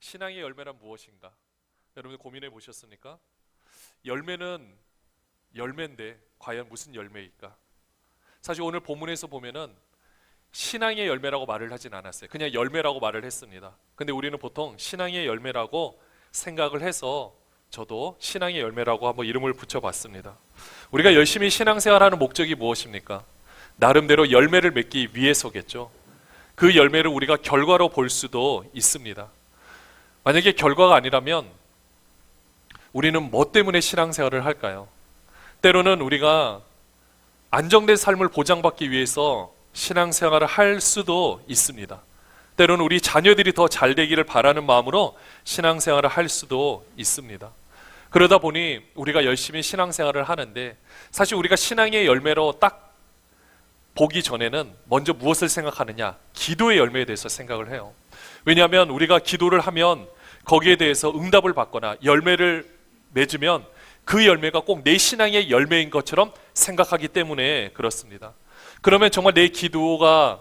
신앙의 열매란 무엇인가? 여러분 고민해 보셨습니까? 열매는 열매인데 과연 무슨 열매일까? 사실 오늘 본문에서 보면은 신앙의 열매라고 말을 하진 않았어요. 그냥 열매라고 말을 했습니다. 근데 우리는 보통 신앙의 열매라고 생각을 해서 저도 신앙의 열매라고 한번 이름을 붙여봤습니다. 우리가 열심히 신앙생활하는 목적이 무엇입니까? 나름대로 열매를 맺기 위해서겠죠. 그 열매를 우리가 결과로 볼 수도 있습니다. 만약에 결과가 아니라면 우리는 뭐 때문에 신앙생활을 할까요? 때로는 우리가 안정된 삶을 보장받기 위해서 신앙생활을 할 수도 있습니다. 때로는 우리 자녀들이 더 잘 되기를 바라는 마음으로 신앙생활을 할 수도 있습니다. 그러다 보니 우리가 열심히 신앙생활을 하는데 사실 우리가 신앙의 열매로 딱 보기 전에는 먼저 무엇을 생각하느냐? 기도의 열매에 대해서 생각을 해요. 왜냐하면 우리가 기도를 하면 거기에 대해서 응답을 받거나 열매를 맺으면 그 열매가 꼭 내 신앙의 열매인 것처럼 생각하기 때문에 그렇습니다. 그러면 정말 내 기도가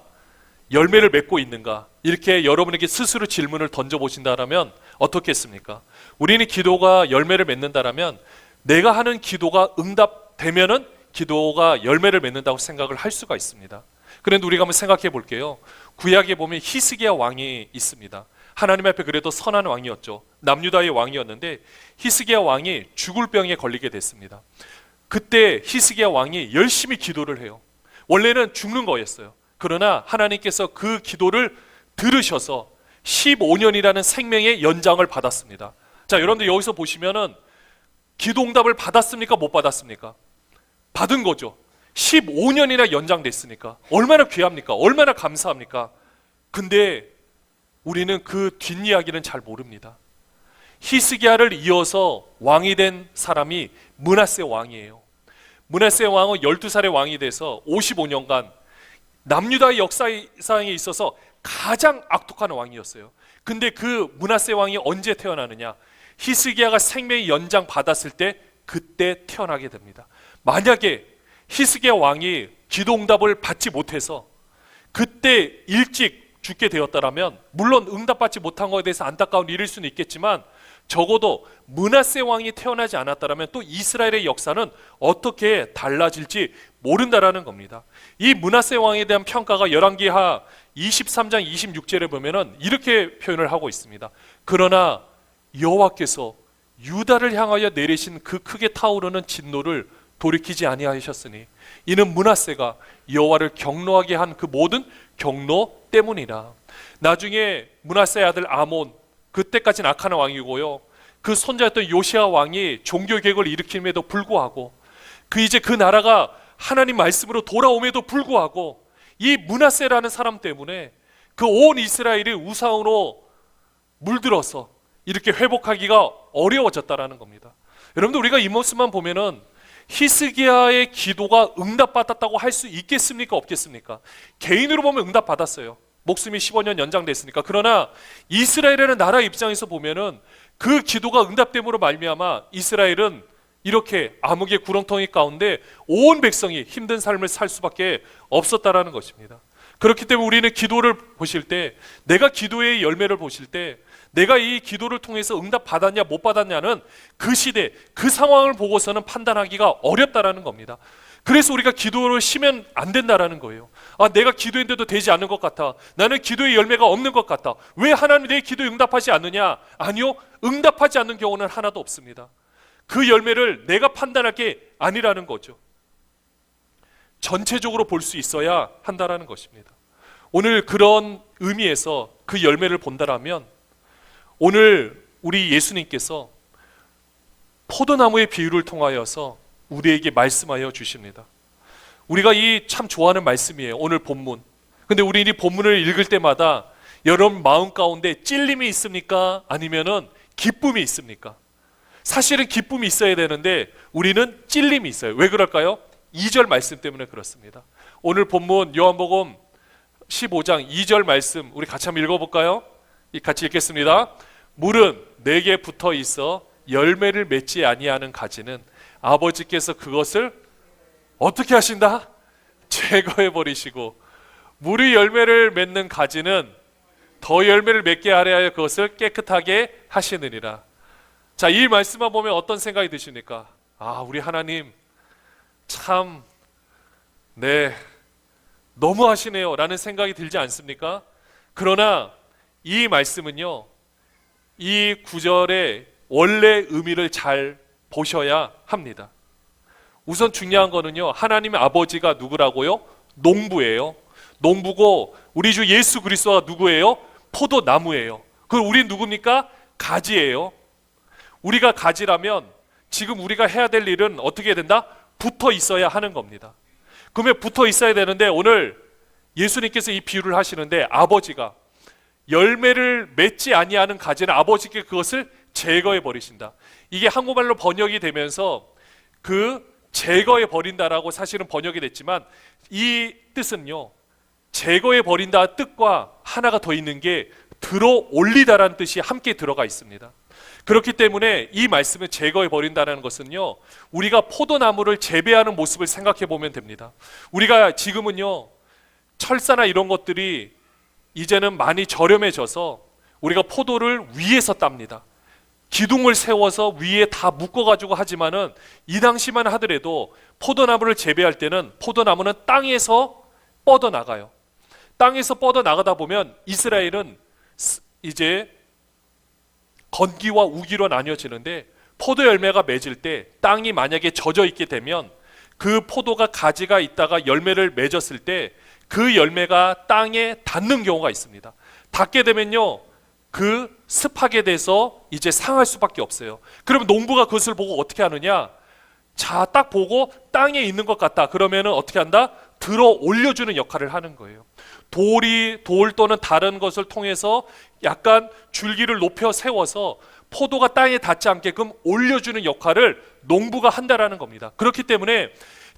열매를 맺고 있는가? 이렇게 여러분에게 스스로 질문을 던져보신다면 어떻겠습니까? 우리는 기도가 열매를 맺는다면 내가 하는 기도가 응답되면은 기도가 열매를 맺는다고 생각을 할 수가 있습니다. 그런데 우리가 한번 생각해 볼게요. 구약에 보면 히스기야 왕이 있습니다. 하나님 앞에 그래도 선한 왕이었죠. 남유다의 왕이었는데 히스기야 왕이 죽을 병에 걸리게 됐습니다. 그때 히스기야 왕이 열심히 기도를 해요. 원래는 죽는 거였어요. 그러나 하나님께서 그 기도를 들으셔서 15년이라는 생명의 연장을 받았습니다. 자, 여러분들 여기서 보시면은 기도 응답을 받았습니까? 못 받았습니까? 받은 거죠. 15년이나 연장됐으니까 얼마나 귀합니까? 얼마나 감사합니까? 근데 우리는 그 뒷이야기는 잘 모릅니다. 히스기야를 이어서 왕이 된 사람이 므낫세 왕이에요. 므낫세 왕은 12살의 왕이 돼서 55년간 남유다의 역사상에 있어서 가장 악독한 왕이었어요. 근데 그 므낫세 왕이 언제 태어나느냐? 히스기야가 생명의 연장 받았을 때 그때 태어나게 됩니다. 만약에 히스기야 왕이 기도 응답을 받지 못해서 그때 일찍 죽게 되었다면 물론 응답받지 못한 것에 대해서 안타까운 일일 수는 있겠지만 적어도 므낫세 왕이 태어나지 않았다면 또 이스라엘의 역사는 어떻게 달라질지 모른다라는 겁니다. 이 므낫세 왕에 대한 평가가 열왕기하 23장 26절에 보면은 이렇게 표현을 하고 있습니다. 그러나 여호와께서 유다를 향하여 내리신 그 크게 타오르는 진노를 돌이키지 아니하셨으니 이는 므낫세가 여호와를 경노하게 한 그 모든 경노 때문이라. 나중에 므낫세의 아들 아몬, 그때까지는 악한 왕이고요, 그 손자였던 요시야 왕이 종교개혁을 일으킴에도 불구하고 그 나라가 하나님 말씀으로 돌아옴에도 불구하고 이 므낫세라는 사람 때문에 그 온 이스라엘이 우상으로 물들어서 이렇게 회복하기가 어려워졌다라는 겁니다. 여러분들 우리가 이 모습만 보면은 히스기야의 기도가 응답받았다고 할 수 있겠습니까? 없겠습니까? 개인으로 보면 응답받았어요. 목숨이 15년 연장됐으니까. 그러나 이스라엘이라는 나라 입장에서 보면은 그 기도가 응답됨으로 말미암아 이스라엘은 이렇게 암흑의 구렁텅이 가운데 온 백성이 힘든 삶을 살 수밖에 없었다라는 것입니다. 그렇기 때문에 우리는 기도를 보실 때, 내가 기도의 열매를 보실 때 내가 이 기도를 통해서 응답 받았냐 못 받았냐는 그 시대, 그 상황을 보고서는 판단하기가 어렵다라는 겁니다. 그래서 우리가 기도를 쉬면 안 된다라는 거예요. 내가 기도했는데도 되지 않는 것 같아. 나는 기도의 열매가 없는 것 같아. 왜 하나님이 내 기도에 응답하지 않느냐? 아니요, 응답하지 않는 경우는 하나도 없습니다. 그 열매를 내가 판단할 게 아니라는 거죠. 전체적으로 볼 수 있어야 한다라는 것입니다. 오늘 그런 의미에서 그 열매를 본다라면 오늘 우리 예수님께서 포도나무의 비유를 통하여서 우리에게 말씀하여 주십니다. 우리가 이 참 좋아하는 말씀이에요. 오늘 본문. 근데 우리 이 본문을 읽을 때마다 여러분 마음 가운데 찔림이 있습니까? 아니면은 기쁨이 있습니까? 사실은 기쁨이 있어야 되는데 우리는 찔림이 있어요. 왜 그럴까요? 2절 말씀 때문에 그렇습니다. 오늘 본문 요한복음 15장 2절 말씀 우리 같이 한번 읽어볼까요? 같이 읽겠습니다. 물은 내게 붙어 있어 열매를 맺지 아니하는 가지는 아버지께서 그것을 어떻게 하신다? 제거해 버리시고, 물이 열매를 맺는 가지는 더 열매를 맺게 하려 하여 그것을 깨끗하게 하시느니라. 자, 이 말씀만 보면 어떤 생각이 드십니까? 아, 우리 하나님 참 너무 하시네요 라는 생각이 들지 않습니까? 그러나 이 말씀은요, 이 구절의 원래 의미를 잘 보셔야 합니다. 우선 중요한 거는요, 하나님의 아버지가 누구라고요? 농부예요. 농부고 우리 주 예수 그리스도가 누구예요? 포도나무예요. 그럼 우린 누굽니까? 가지예요. 우리가 가지라면 지금 우리가 해야 될 일은 어떻게 해야 된다? 붙어 있어야 하는 겁니다. 그러면 붙어 있어야 되는데, 오늘 예수님께서 이 비유를 하시는데, 아버지가 열매를 맺지 아니하는 가지는 아버지께 그것을 제거해 버리신다. 이게 한국말로 번역이 되면서 그 제거해 버린다라고 사실은 번역이 됐지만, 이 뜻은요, 제거해 버린다 뜻과 하나가 더 있는 게 들어 올리다라는 뜻이 함께 들어가 있습니다. 그렇기 때문에 이 말씀을 제거해 버린다는 것은요, 우리가 포도나무를 재배하는 모습을 생각해 보면 됩니다. 우리가 지금은요, 철사나 이런 것들이 이제는 많이 저렴해져서 우리가 포도를 위에서 땁니다. 기둥을 세워서 위에 다 묶어가지고 하지만은, 이 당시만 하더라도 포도나무를 재배할 때는 포도나무는 땅에서 뻗어나가요. 땅에서 뻗어나가다 보면 이스라엘은 이제 건기와 우기로 나뉘어지는데, 포도 열매가 맺을 때 땅이 만약에 젖어 있게 되면 그 포도가 가지가 있다가 열매를 맺었을 때 그 열매가 땅에 닿는 경우가 있습니다. 닿게 되면요, 그 습하게 돼서 이제 상할 수밖에 없어요. 그러면 농부가 그것을 보고 어떻게 하느냐? 자, 딱 보고 땅에 있는 것 같다. 그러면은 어떻게 한다? 들어 올려주는 역할을 하는 거예요. 돌 또는 다른 것을 통해서 약간 줄기를 높여 세워서 포도가 땅에 닿지 않게끔 올려주는 역할을 농부가 한다라는 겁니다. 그렇기 때문에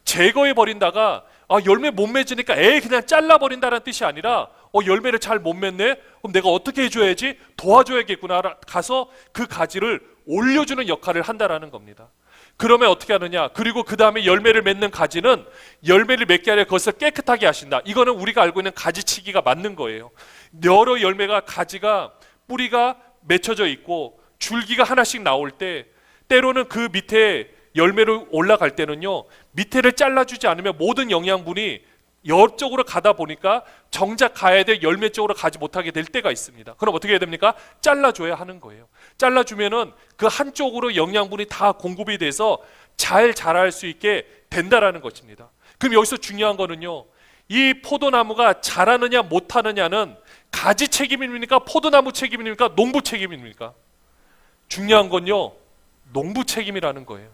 제거해 버린다가 열매 못 맺으니까 그냥 잘라버린다는 뜻이 아니라 열매를 잘 못 맺네? 그럼 내가 어떻게 해줘야지? 도와줘야겠구나. 가서 그 가지를 올려주는 역할을 한다라는 겁니다. 그러면 어떻게 하느냐? 그리고 그 다음에 열매를 맺는 가지는 열매를 맺게 하려 그것을 깨끗하게 하신다. 이거는 우리가 알고 있는 가지치기가 맞는 거예요. 여러 열매가, 가지가, 뿌리가 맺혀져 있고 줄기가 하나씩 나올 때, 때로는 그 밑에 열매로 올라갈 때는요, 밑에를 잘라주지 않으면 모든 영양분이 옆쪽으로 가다 보니까 정작 가야 될 열매 쪽으로 가지 못하게 될 때가 있습니다. 그럼 어떻게 해야 됩니까? 잘라줘야 하는 거예요. 잘라주면은 그 한쪽으로 영양분이 다 공급이 돼서 잘 자랄 수 있게 된다라는 것입니다. 그럼 여기서 중요한 거는요, 이 포도나무가 자라느냐 못하느냐는 가지 책임입니까? 포도나무 책임입니까? 농부 책임입니까? 중요한 건요, 농부 책임이라는 거예요.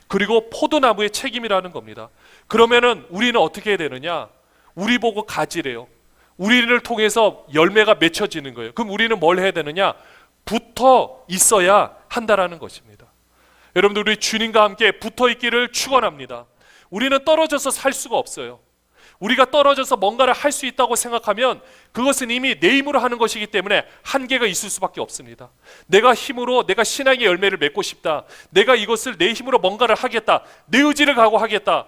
그리고 포도나무의 책임이라는 겁니다. 그러면은 우리는 어떻게 해야 되느냐? 우리 보고 가지래요. 우리를 통해서 열매가 맺혀지는 거예요. 그럼 우리는 뭘 해야 되느냐? 붙어 있어야 한다라는 것입니다. 여러분들, 우리 주님과 함께 붙어 있기를 축원합니다. 우리는 떨어져서 살 수가 없어요. 우리가 떨어져서 뭔가를 할 수 있다고 생각하면 그것은 이미 내 힘으로 하는 것이기 때문에 한계가 있을 수밖에 없습니다. 내가 힘으로 내가 신앙의 열매를 맺고 싶다, 내가 이것을 내 힘으로 뭔가를 하겠다, 내 의지를 가고 하겠다,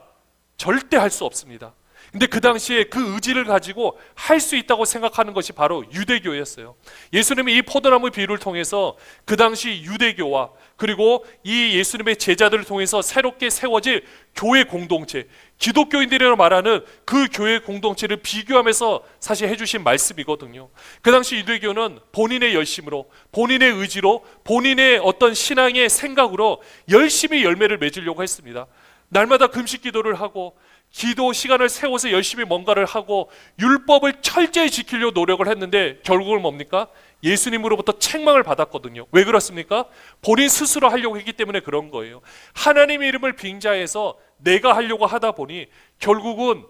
절대 할 수 없습니다. 근데 그 당시에 그 의지를 가지고 할 수 있다고 생각하는 것이 바로 유대교였어요. 예수님이 이 포도나무 비유를 통해서 그 당시 유대교와 그리고 이 예수님의 제자들을 통해서 새롭게 세워질 교회 공동체, 기독교인들이라고 말하는 그 교회 공동체를 비교하면서 사실 해주신 말씀이거든요. 그 당시 유대교는 본인의 열심으로, 본인의 의지로, 본인의 어떤 신앙의 생각으로 열심히 열매를 맺으려고 했습니다. 날마다 금식 기도를 하고 기도 시간을 세워서 열심히 뭔가를 하고 율법을 철저히 지키려고 노력을 했는데 결국은 뭡니까? 예수님으로부터 책망을 받았거든요. 왜 그렇습니까? 본인 스스로 하려고 했기 때문에 그런 거예요. 하나님의 이름을 빙자해서 내가 하려고 하다 보니 결국은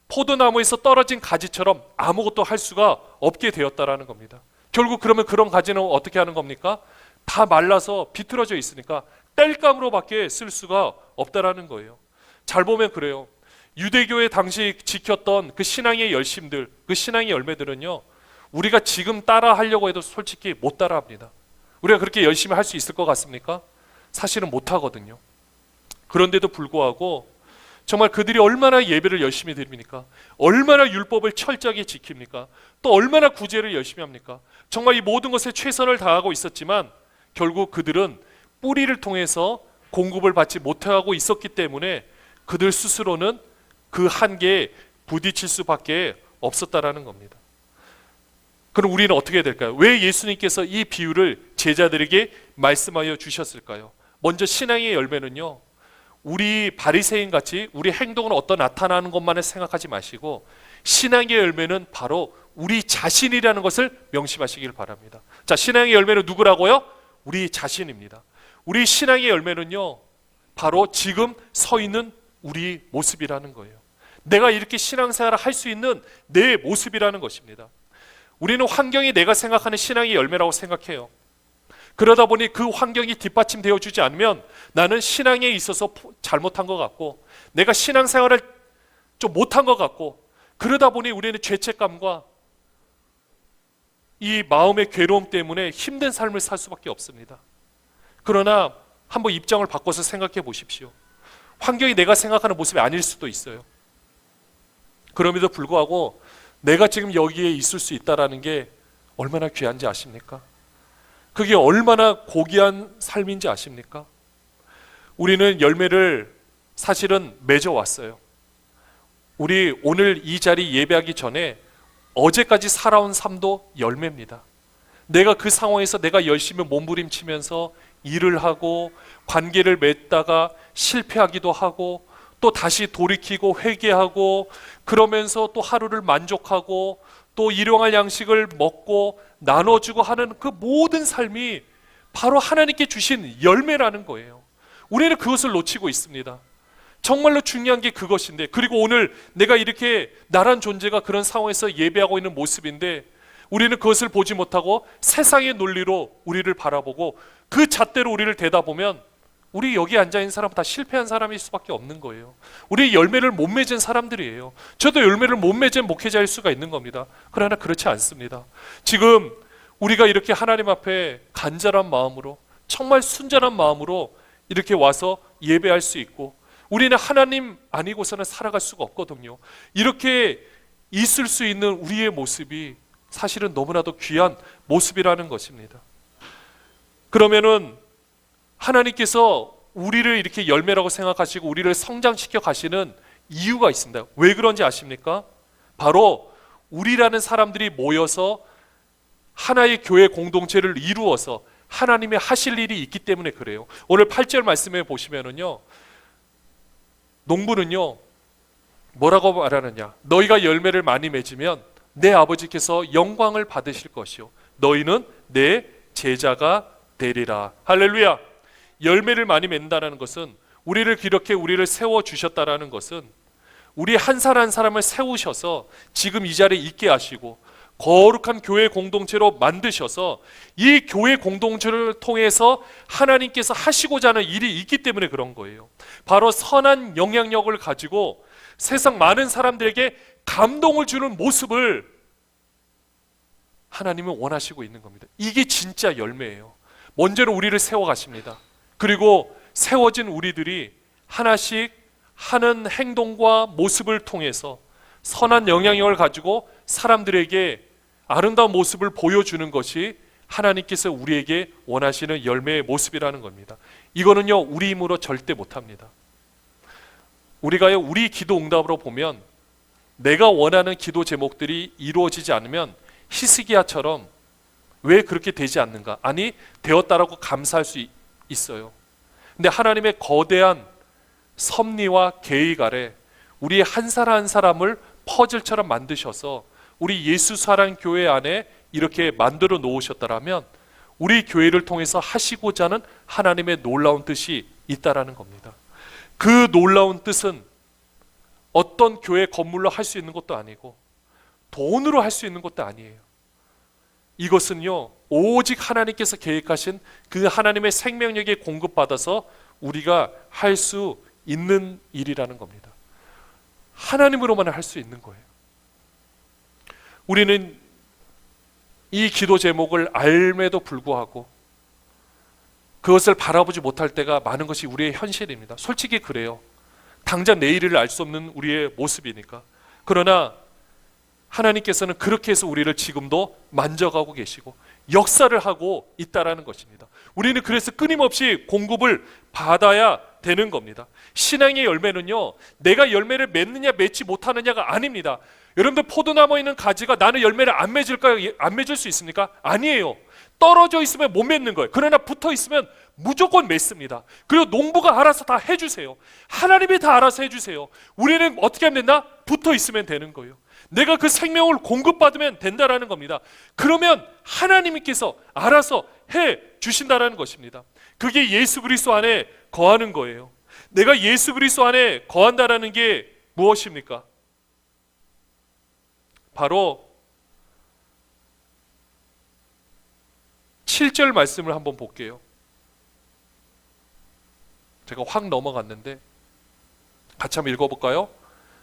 포도나무에서 떨어진 가지처럼 아무것도 할 수가 없게 되었다라는 겁니다. 결국 그러면 그런 가지는 어떻게 하는 겁니까? 다 말라서 비틀어져 있으니까 땔감으로밖에 쓸 수가 없다라는 거예요. 잘 보면 그래요. 유대교의 당시 지켰던 그 신앙의 열심들, 그 신앙의 열매들은요, 우리가 지금 따라 하려고 해도 솔직히 못 따라 합니다. 우리가 그렇게 열심히 할 수 있을 것 같습니까? 사실은 못 하거든요. 그런데도 불구하고 정말 그들이 얼마나 예배를 열심히 드립니까? 얼마나 율법을 철저하게 지킵니까? 또 얼마나 구제를 열심히 합니까? 정말 이 모든 것에 최선을 다하고 있었지만 결국 그들은 뿌리를 통해서 공급을 받지 못하고 있었기 때문에 그들 스스로는 그 한계에 부딪힐 수밖에 없었다라는 겁니다. 그럼 우리는 어떻게 해야 될까요? 왜 예수님께서 이 비유를 제자들에게 말씀하여 주셨을까요? 먼저 신앙의 열매는요, 우리 바리새인 같이 우리 행동은 어떤 나타나는 것만을 생각하지 마시고 신앙의 열매는 바로 우리 자신이라는 것을 명심하시길 바랍니다. 자, 신앙의 열매는 누구라고요? 우리 자신입니다. 우리 신앙의 열매는요, 바로 지금 서 있는 우리 모습이라는 거예요. 내가 이렇게 신앙생활을 할 수 있는 내 모습이라는 것입니다. 우리는 환경이 내가 생각하는 신앙의 열매라고 생각해요. 그러다 보니 그 환경이 뒷받침되어 주지 않으면 나는 신앙에 있어서 잘못한 것 같고 내가 신앙생활을 좀 못한 것 같고, 그러다 보니 우리는 죄책감과 이 마음의 괴로움 때문에 힘든 삶을 살 수밖에 없습니다. 그러나 한번 입장을 바꿔서 생각해 보십시오. 환경이 내가 생각하는 모습이 아닐 수도 있어요. 그럼에도 불구하고 내가 지금 여기에 있을 수 있다는 게 얼마나 귀한지 아십니까? 그게 얼마나 고귀한 삶인지 아십니까? 우리는 열매를 사실은 맺어왔어요. 우리 오늘 이 자리 예배하기 전에 어제까지 살아온 삶도 열매입니다. 내가 그 상황에서 내가 열심히 몸부림치면서 일을 하고 관계를 맺다가 실패하기도 하고 또 다시 돌이키고 회개하고 그러면서 또 하루를 만족하고 또 일용할 양식을 먹고 나눠주고 하는 그 모든 삶이 바로 하나님께 주신 열매라는 거예요. 우리는 그것을 놓치고 있습니다. 정말로 중요한 게 그것인데, 그리고 오늘 내가 이렇게 나란 존재가 그런 상황에서 예배하고 있는 모습인데 우리는 그것을 보지 못하고 세상의 논리로 우리를 바라보고 그 잣대로 우리를 대다보면 우리 여기 앉아있는 사람은 다 실패한 사람일 수밖에 없는 거예요. 우리 열매를 못 맺은 사람들이에요. 저도 열매를 못 맺은 목회자일 수가 있는 겁니다. 그러나 그렇지 않습니다. 지금 우리가 이렇게 하나님 앞에 간절한 마음으로, 정말 순전한 마음으로 이렇게 와서 예배할 수 있고, 우리는 하나님 아니고서는 살아갈 수가 없거든요. 이렇게 있을 수 있는 우리의 모습이 사실은 너무나도 귀한 모습이라는 것입니다. 그러면은 하나님께서 우리를 이렇게 열매라고 생각하시고 우리를 성장시켜 가시는 이유가 있습니다. 왜 그런지 아십니까? 바로 우리라는 사람들이 모여서 하나의 교회 공동체를 이루어서 하나님의 하실 일이 있기 때문에 그래요. 오늘 8절 말씀에 보시면은요, 농부는요 뭐라고 말하느냐? 너희가 열매를 많이 맺으면 내 아버지께서 영광을 받으실 것이요 너희는 내 제자가 되리라. 할렐루야. 열매를 많이 맺는다는 것은, 우리를 이렇게 우리를 세워주셨다라는 것은 우리 한 사람 한 사람을 세우셔서 지금 이 자리에 있게 하시고 거룩한 교회 공동체로 만드셔서 이 교회 공동체를 통해서 하나님께서 하시고자 하는 일이 있기 때문에 그런 거예요. 바로 선한 영향력을 가지고 세상 많은 사람들에게 감동을 주는 모습을 하나님은 원하시고 있는 겁니다. 이게 진짜 열매예요. 먼저는 우리를 세워가십니다. 그리고 세워진 우리들이 하나씩 하는 행동과 모습을 통해서 선한 영향력을 가지고 사람들에게 아름다운 모습을 보여주는 것이 하나님께서 우리에게 원하시는 열매의 모습이라는 겁니다. 이거는요 우리 힘으로 절대 못합니다. 우리가요 우리 기도 응답으로 보면 내가 원하는 기도 제목들이 이루어지지 않으면 히스기야처럼 왜 그렇게 되지 않는가? 아니 되었다라고 감사할 수 있어요. 근데 하나님의 거대한 섭리와 계획 아래 우리 한 사람 한 사람을 퍼즐처럼 만드셔서 우리 예수 사랑 교회 안에 이렇게 만들어 놓으셨다라면 우리 교회를 통해서 하시고자 하는 하나님의 놀라운 뜻이 있다라는 겁니다. 그 놀라운 뜻은 어떤 교회 건물로 할 수 있는 것도 아니고 돈으로 할 수 있는 것도 아니에요. 이것은요 오직 하나님께서 계획하신 그 하나님의 생명력에 공급받아서 우리가 할 수 있는 일이라는 겁니다. 하나님으로만 할 수 있는 거예요. 우리는 이 기도 제목을 알매도 불구하고 그것을 바라보지 못할 때가 많은 것이 우리의 현실입니다. 솔직히 그래요. 당장 내일을 알 수 없는 우리의 모습이니까. 그러나 하나님께서는 그렇게 해서 우리를 지금도 만져가고 계시고 역사를 하고 있다라는 것입니다. 우리는 그래서 끊임없이 공급을 받아야 되는 겁니다. 신앙의 열매는요, 내가 열매를 맺느냐 맺지 못하느냐가 아닙니다. 여러분들 포도나무에 있는 가지가 나는 열매를 안 맺을까요? 안 맺을 수 있습니까? 아니에요. 떨어져 있으면 못 맺는 거예요. 그러나 붙어 있으면 무조건 맺습니다. 그리고 농부가 알아서 다 해주세요. 하나님이 다 알아서 해주세요. 우리는 어떻게 하면 된다? 붙어 있으면 되는 거예요. 내가 그 생명을 공급받으면 된다라는 겁니다. 그러면 하나님께서 알아서 해 주신다라는 것입니다. 그게 예수 그리스도 안에 거하는 거예요. 내가 예수 그리스도 안에 거한다라는 게 무엇입니까? 바로 7절 말씀을 한번 볼게요. 제가 확 넘어갔는데 같이 한번 읽어볼까요?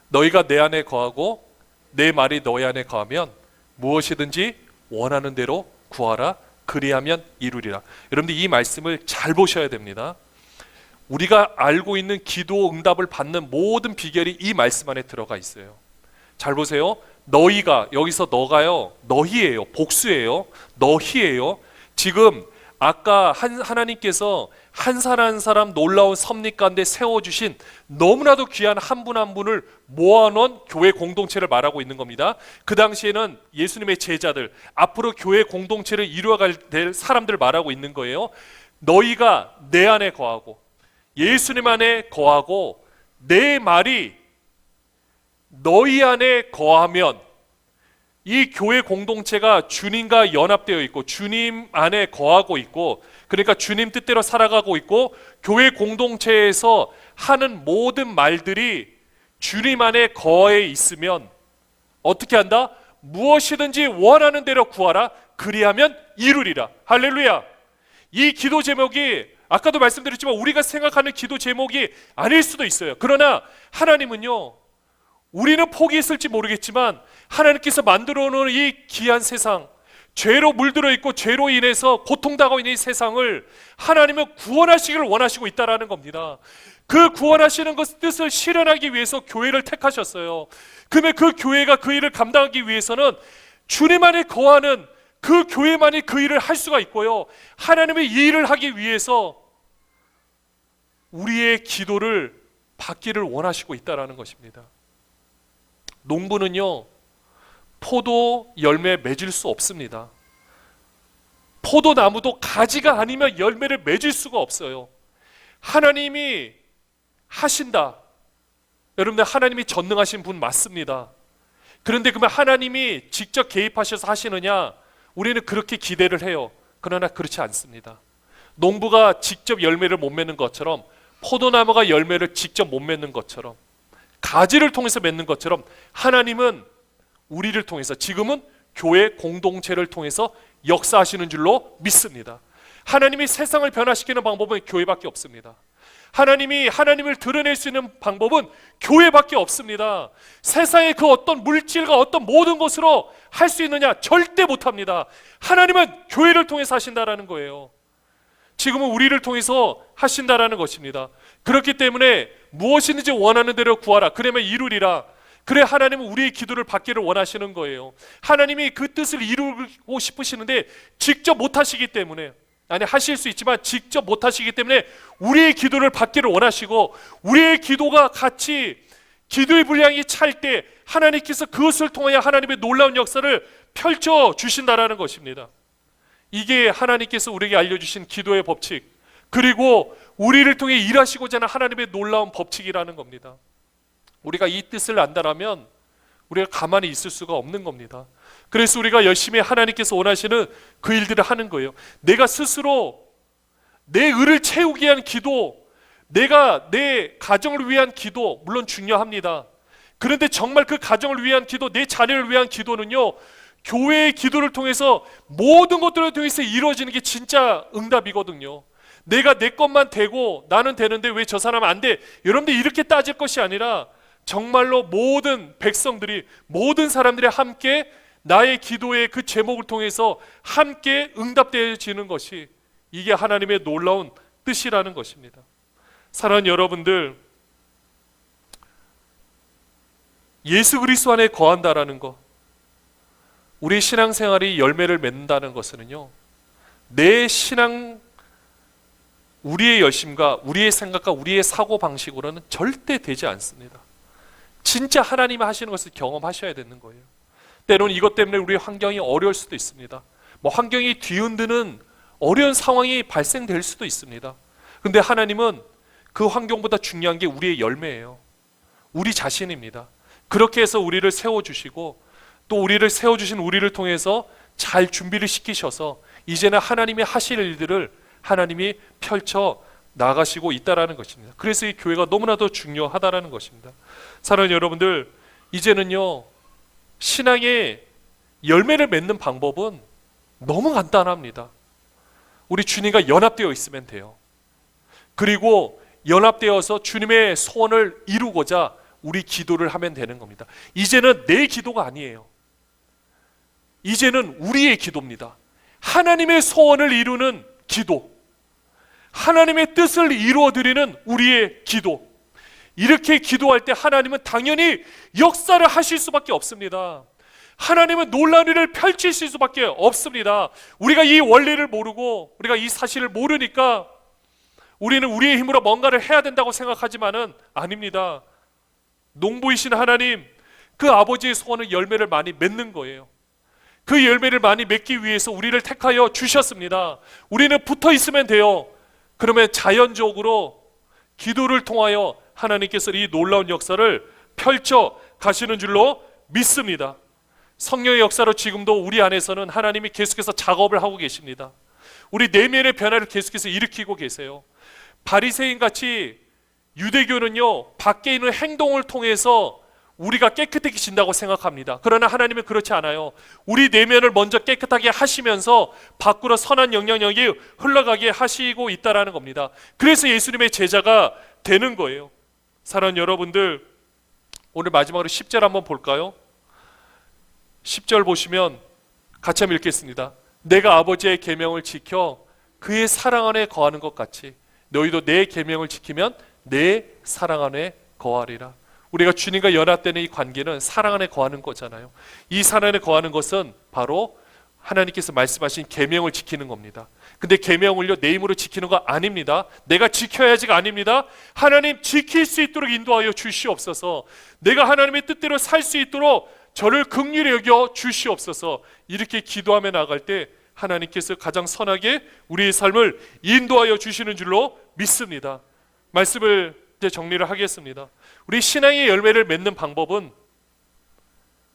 너희가 내 안에 거하고 내 말이 너희 안에 거하면 무엇이든지 원하는 대로 구하라. 그리하면 이루리라. 여러분들 이 말씀을 잘 보셔야 됩니다. 우리가 알고 있는 기도 응답을 받는 모든 비결이 이 말씀 안에 들어가 있어요. 잘 보세요. 너희가, 여기서 너가요, 너희예요. 복수예요. 너희예요. 지금 아까 하나님께서 한 사람 한 사람 놀라운 섭리 가운데 세워주신 너무나도 귀한 한 분 한 분을 모아놓은 교회 공동체를 말하고 있는 겁니다. 그 당시에는 예수님의 제자들, 앞으로 교회 공동체를 이루어갈 사람들을 말하고 있는 거예요. 너희가 내 안에 거하고 예수님 안에 거하고 내 말이 너희 안에 거하면, 이 교회 공동체가 주님과 연합되어 있고 주님 안에 거하고 있고, 그러니까 주님 뜻대로 살아가고 있고, 교회 공동체에서 하는 모든 말들이 주님 안에 거해 있으면 어떻게 한다? 무엇이든지 원하는 대로 구하라. 그리하면 이루리라. 할렐루야. 이 기도 제목이 아까도 말씀드렸지만 우리가 생각하는 기도 제목이 아닐 수도 있어요. 그러나 하나님은요, 우리는 포기했을지 모르겠지만 하나님께서 만들어 놓은 이 귀한 세상, 죄로 물들어 있고 죄로 인해서 고통당하고 있는 이 세상을 하나님은 구원하시기를 원하시고 있다는 겁니다. 그 구원하시는 것 뜻을 실현하기 위해서 교회를 택하셨어요. 그러면 그 교회가 그 일을 감당하기 위해서는 주님 안에 거하는 그 교회만이 그 일을 할 수가 있고요, 하나님의 이 일을 하기 위해서 우리의 기도를 받기를 원하시고 있다는 것입니다. 농부는요, 포도 열매 맺을 수 없습니다. 포도나무도 가지가 아니면 열매를 맺을 수가 없어요. 하나님이 하신다. 여러분들, 하나님이 전능하신 분 맞습니다. 그런데 그러면 하나님이 직접 개입하셔서 하시느냐? 우리는 그렇게 기대를 해요. 그러나 그렇지 않습니다. 농부가 직접 열매를 못 맺는 것처럼, 포도나무가 열매를 직접 못 맺는 것처럼, 가지를 통해서 맺는 것처럼 하나님은 우리를 통해서, 지금은 교회 공동체를 통해서 역사하시는 줄로 믿습니다. 하나님이 세상을 변화시키는 방법은 교회밖에 없습니다. 하나님이 하나님을 드러낼 수 있는 방법은 교회밖에 없습니다. 세상의 그 어떤 물질과 어떤 모든 것으로 할 수 있느냐? 절대 못합니다. 하나님은 교회를 통해서 하신다라는 거예요. 지금은 우리를 통해서 하신다라는 것입니다. 그렇기 때문에 무엇이든지 원하는 대로 구하라. 그러면 이루리라. 그래, 하나님은 우리의 기도를 받기를 원하시는 거예요. 하나님이 그 뜻을 이루고 싶으시는데 직접 못하시기 때문에, 아니 하실 수 있지만 직접 못하시기 때문에 우리의 기도를 받기를 원하시고, 우리의 기도가 같이 기도의 분량이 찰 때 하나님께서 그것을 통하여 하나님의 놀라운 역사를 펼쳐 주신다라는 것입니다. 이게 하나님께서 우리에게 알려주신 기도의 법칙, 그리고 우리를 통해 일하시고자 하는 하나님의 놀라운 법칙이라는 겁니다. 우리가 이 뜻을 안다라면 우리가 가만히 있을 수가 없는 겁니다. 그래서 우리가 열심히 하나님께서 원하시는 그 일들을 하는 거예요. 내가 스스로 내 의를 채우기 위한 기도, 내가 내 가정을 위한 기도 물론 중요합니다. 그런데 정말 그 가정을 위한 기도, 내 자녀를 위한 기도는요, 교회의 기도를 통해서 모든 것들을 통해서 이루어지는 게 진짜 응답이거든요. 내가 내 것만 되고 나는 되는데 왜 저 사람은 안 돼? 여러분들 이렇게 따질 것이 아니라 정말로 모든 백성들이, 모든 사람들이 함께 나의 기도의 그 제목을 통해서 함께 응답되어지는 것이, 이게 하나님의 놀라운 뜻이라는 것입니다. 사랑하는 여러분들, 예수 그리스도 안에 거한다라는 것, 우리 신앙생활이 열매를 맺는다는 것은요, 내 신앙, 우리의 열심과 우리의 생각과 우리의 사고방식으로는 절대 되지 않습니다. 진짜 하나님이 하시는 것을 경험하셔야 되는 거예요. 때로는 이것 때문에 우리의 환경이 어려울 수도 있습니다. 환경이 뒤흔드는 어려운 상황이 발생될 수도 있습니다. 근데 하나님은 그 환경보다 중요한 게 우리의 열매예요. 우리 자신입니다. 그렇게 해서 우리를 세워주시고, 또 우리를 세워주신 우리를 통해서 잘 준비를 시키셔서 이제는 하나님이 하실 일들을 하나님이 펼쳐 나가시고 있다라는 것입니다. 그래서 이 교회가 너무나도 중요하다라는 것입니다. 사랑하는 여러분들, 이제는요, 신앙의 열매를 맺는 방법은 너무 간단합니다. 우리 주님과 연합되어 있으면 돼요. 그리고 연합되어서 주님의 소원을 이루고자 우리 기도를 하면 되는 겁니다. 이제는 내 기도가 아니에요. 이제는 우리의 기도입니다. 하나님의 소원을 이루는 기도, 하나님의 뜻을 이루어드리는 우리의 기도. 이렇게 기도할 때 하나님은 당연히 역사를 하실 수밖에 없습니다. 하나님은 놀라운 일을 펼치실 수밖에 없습니다. 우리가 이 원리를 모르고, 우리가 이 사실을 모르니까 우리는 우리의 힘으로 뭔가를 해야 된다고 생각하지만은 아닙니다. 농부이신 하나님, 그 아버지의 소원은 열매를 많이 맺는 거예요. 그 열매를 많이 맺기 위해서 우리를 택하여 주셨습니다. 우리는 붙어 있으면 돼요. 그러면 자연적으로 기도를 통하여 하나님께서 이 놀라운 역사를 펼쳐 가시는 줄로 믿습니다. 성령의 역사로 지금도 우리 안에서는 하나님이 계속해서 작업을 하고 계십니다. 우리 내면의 변화를 계속해서 일으키고 계세요. 바리새인 같이 유대교는요, 밖에 있는 행동을 통해서 우리가 깨끗해진다고 생각합니다. 그러나 하나님은 그렇지 않아요. 우리 내면을 먼저 깨끗하게 하시면서 밖으로 선한 영향력이 흘러가게 하시고 있다라는 겁니다. 그래서 예수님의 제자가 되는 거예요. 사랑하는 여러분들, 오늘 마지막으로 10절 한번 볼까요? 10절 보시면 같이 한번 읽겠습니다. 내가 아버지의 계명을 지켜 그의 사랑 안에 거하는 것 같이 너희도 내 계명을 지키면 내 사랑 안에 거하리라. 우리가 주님과 연합되는 이 관계는 사랑 안에 거하는 거잖아요. 이 사랑 안에 거하는 것은 바로 하나님께서 말씀하신 계명을 지키는 겁니다. 근데 계명을요, 내 힘으로 지키는 거 아닙니다. 내가 지켜야지가 아닙니다. 하나님 지킬 수 있도록 인도하여 주시옵소서. 내가 하나님의 뜻대로 살 수 있도록 저를 긍휼히 여겨 주시옵소서. 이렇게 기도하며 나갈 때 하나님께서 가장 선하게 우리의 삶을 인도하여 주시는 줄로 믿습니다. 말씀을 이제 정리를 하겠습니다. 우리 신앙의 열매를 맺는 방법은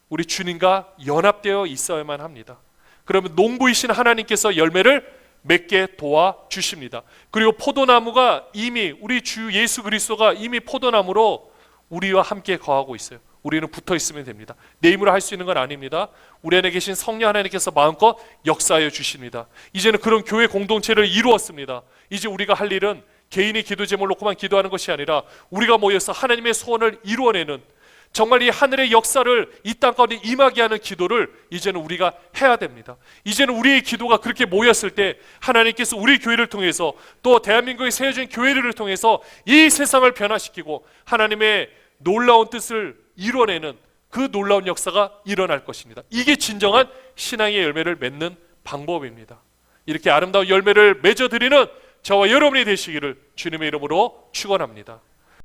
우리 주님과 연합되어 있어야만 합니다. 그러면 농부이신 하나님께서 열매를 맺게 도와주십니다. 그리고 포도나무가 이미, 우리 주 예수 그리스도가 이미 포도나무로 우리와 함께 거하고 있어요. 우리는 붙어 있으면 됩니다. 내 힘으로 할 수 있는 건 아닙니다. 우리 안에 계신 성령 하나님께서 마음껏 역사하여 주십니다. 이제는 그런 교회 공동체를 이루었습니다. 이제 우리가 할 일은 개인의 기도 제목을 놓고만 기도하는 것이 아니라 우리가 모여서 하나님의 소원을 이루어내는, 정말 이 하늘의 역사를 이 땅 가운데 임하게 하는 기도를 이제는 우리가 해야 됩니다. 이제는 우리의 기도가 그렇게 모였을 때 하나님께서 우리 교회를 통해서, 또 대한민국에 세워진 교회들을 통해서 이 세상을 변화시키고 하나님의 놀라운 뜻을 이뤄내는 그 놀라운 역사가 일어날 것입니다. 이게 진정한 신앙의 열매를 맺는 방법입니다. 이렇게 아름다운 열매를 맺어드리는 저와 여러분이 되시기를 주님의 이름으로 축원합니다.